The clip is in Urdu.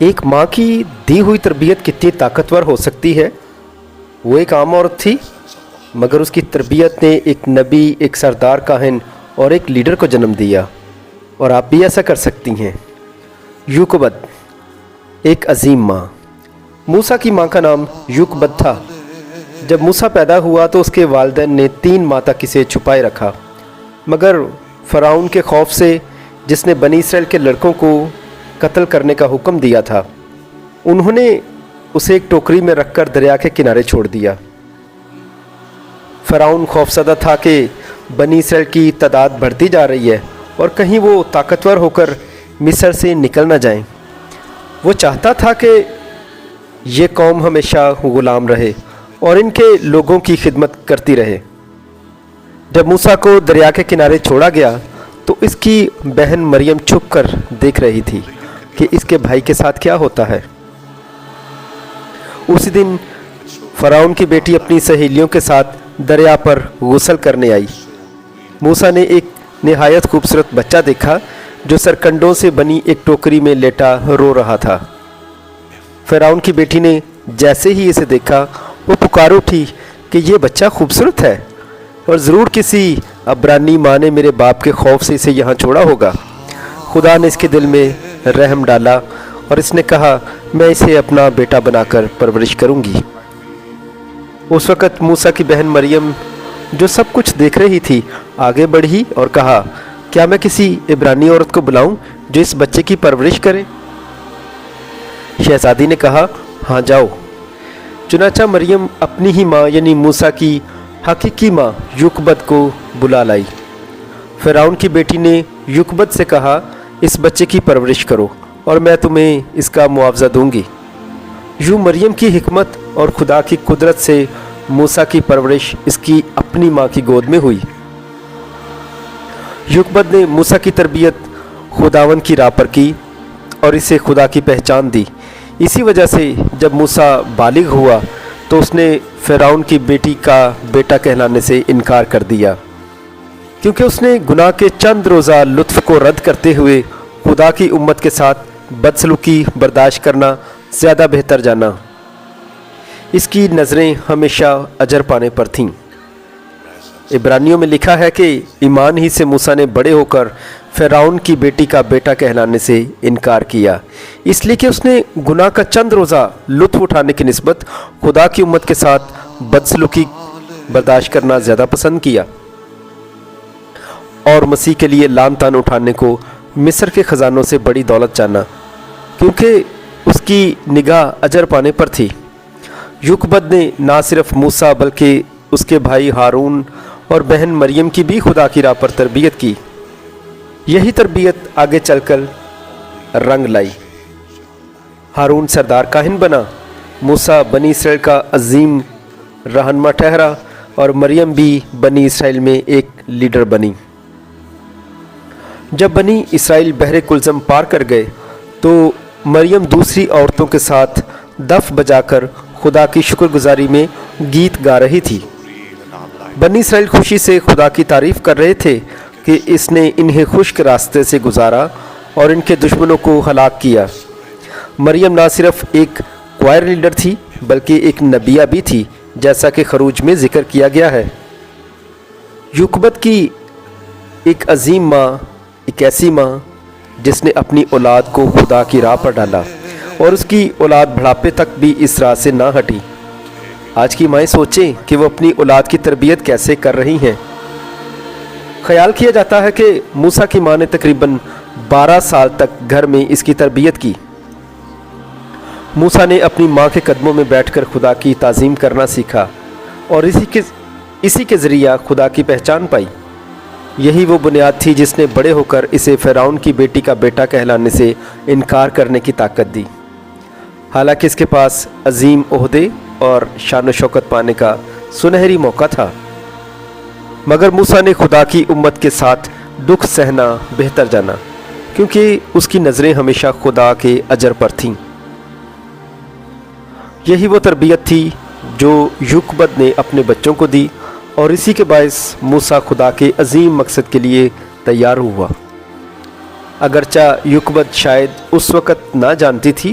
ایک ماں کی دی ہوئی تربیت کتنی طاقتور ہو سکتی ہے۔ وہ ایک عام عورت تھی، مگر اس کی تربیت نے ایک نبی، ایک سردار کاہن اور ایک لیڈر کو جنم دیا، اور آپ بھی ایسا کر سکتی ہیں۔ یوکبد، ایک عظیم ماں۔ موسیٰ کی ماں کا نام یوکبد تھا۔ جب موسیٰ پیدا ہوا تو اس کے والدین نے 3 ماہ تک اسے چھپائے رکھا، مگر فرعون کے خوف سے، جس نے بنی اسرائیل کے لڑکوں کو قتل کرنے کا حکم دیا تھا، انہوں نے اسے ایک ٹوکری میں رکھ کر دریا کے کنارے چھوڑ دیا۔ فرعون خوفزدہ تھا کہ بنی اسرائیل کی تعداد بڑھتی جا رہی ہے اور کہیں وہ طاقتور ہو کر مصر سے نکل نہ جائیں۔ وہ چاہتا تھا کہ یہ قوم ہمیشہ غلام رہے اور ان کے لوگوں کی خدمت کرتی رہے۔ جب موسیٰ کو دریا کے کنارے چھوڑا گیا تو اس کی بہن مریم چھپ کر دیکھ رہی تھی کہ اس کے بھائی کے ساتھ کیا ہوتا ہے۔ اسی دن فرعون کی بیٹی اپنی سہیلیوں کے ساتھ دریا پر غسل کرنے آئی۔ موسیٰ نے ایک نہایت خوبصورت بچہ دیکھا جو سرکنڈوں سے بنی ایک ٹوکری میں لیٹا رو رہا تھا۔ فرعون کی بیٹی نے جیسے ہی اسے دیکھا وہ پکار اٹھی کہ یہ بچہ خوبصورت ہے، اور ضرور کسی عبرانی ماں نے میرے باپ کے خوف سے اسے یہاں چھوڑا ہوگا۔ خدا نے اس کے دل میں رحم ڈالا اور اس نے کہا، میں اسے اپنا بیٹا بنا کر پرورش کروں گی۔ اس وقت موسیٰ کی بہن مریم، جو سب کچھ دیکھ رہی تھی، آگے بڑھی اور کہا، کیا میں کسی عبرانی عورت کو بلاؤں جو اس بچے کی پرورش کرے؟ شہزادی نے کہا، ہاں جاؤ۔ چنانچہ مریم اپنی ہی ماں یعنی موسیٰ کی حقیقی ماں یوکبد کو بلا لائی۔ فرعون کی بیٹی نے یوکبد سے کہا، اس بچے کی پرورش کرو اور میں تمہیں اس کا معاوضہ دوں گی۔ یوں مریم کی حکمت اور خدا کی قدرت سے موسیٰ کی پرورش اس کی اپنی ماں کی گود میں ہوئی۔ یوکبد نے موسیٰ کی تربیت خداوند کی راہ پر کی اور اسے خدا کی پہچان دی۔ اسی وجہ سے جب موسیٰ بالغ ہوا تو اس نے فرعون کی بیٹی کا بیٹا کہلانے سے انکار کر دیا، کیونکہ اس نے گناہ کے چند روزہ لطف کو رد کرتے ہوئے خدا کی امت کے ساتھ بدسلوکی برداشت کرنا زیادہ بہتر جانا۔ اس کی نظریں ہمیشہ اجر پانے پر تھیں۔ عبرانیوں میں لکھا ہے کہ ایمان ہی سے موسیٰ نے بڑے ہو کر فرعون کی بیٹی کا بیٹا کہلانے سے انکار کیا، اس لیے کہ اس نے گناہ کا چند روزہ لطف اٹھانے کی نسبت خدا کی امت کے ساتھ بدسلوکی برداشت کرنا زیادہ پسند کیا، اور مسیح کے لیے لعن طعن اٹھانے کو مصر کے خزانوں سے بڑی دولت جانا، کیونکہ اس کی نگاہ اجر پانے پر تھی۔ یوکبد نے نہ صرف موسیٰ بلکہ اس کے بھائی ہارون اور بہن مریم کی بھی خدا کی راہ پر تربیت کی۔ یہی تربیت آگے چل کر رنگ لائی۔ ہارون سردار کاہن بنا، موسیٰ بنی اسرائیل کا عظیم رہنما ٹھہرا، اور مریم بھی بنی اسرائیل میں ایک لیڈر بنی۔ جب بنی اسرائیل بحر کلزم پار کر گئے تو مریم دوسری عورتوں کے ساتھ دف بجا کر خدا کی شکر گزاری میں گیت گا رہی تھی۔ بنی اسرائیل خوشی سے خدا کی تعریف کر رہے تھے کہ اس نے انہیں خشک راستے سے گزارا اور ان کے دشمنوں کو ہلاک کیا۔ مریم نہ صرف ایک کوائر لیڈر تھی بلکہ ایک نبیہ بھی تھی، جیسا کہ خروج میں ذکر کیا گیا ہے۔ یوکبد کی ایک عظیم ماں، ایک ایسی ماں جس نے اپنی اولاد کو خدا کی راہ پر ڈالا، اور اس کی اولاد بڑھاپے تک بھی اس راہ سے نہ ہٹی۔ آج کی مائیں سوچیں کہ وہ اپنی اولاد کی تربیت کیسے کر رہی ہیں۔ خیال کیا جاتا ہے کہ موسیٰ کی ماں نے تقریباً 12 سال تک گھر میں اس کی تربیت کی۔ موسیٰ نے اپنی ماں کے قدموں میں بیٹھ کر خدا کی تعظیم کرنا سیکھا اور اسی کے ذریعہ خدا کی پہچان پائی۔ یہی وہ بنیاد تھی جس نے بڑے ہو کر اسے فرعون کی بیٹی کا بیٹا کہلانے سے انکار کرنے کی طاقت دی، حالانکہ اس کے پاس عظیم عہدے اور شان و شوکت پانے کا سنہری موقع تھا۔ مگر موسیٰ نے خدا کی امت کے ساتھ دکھ سہنا بہتر جانا، کیونکہ اس کی نظریں ہمیشہ خدا کے اجر پر تھیں۔ یہی وہ تربیت تھی جو یوکبد نے اپنے بچوں کو دی، اور اسی کے باعث موسیٰ خدا کے عظیم مقصد کے لیے تیار ہوا۔ اگرچہ یوکبد شاید اس وقت نہ جانتی تھی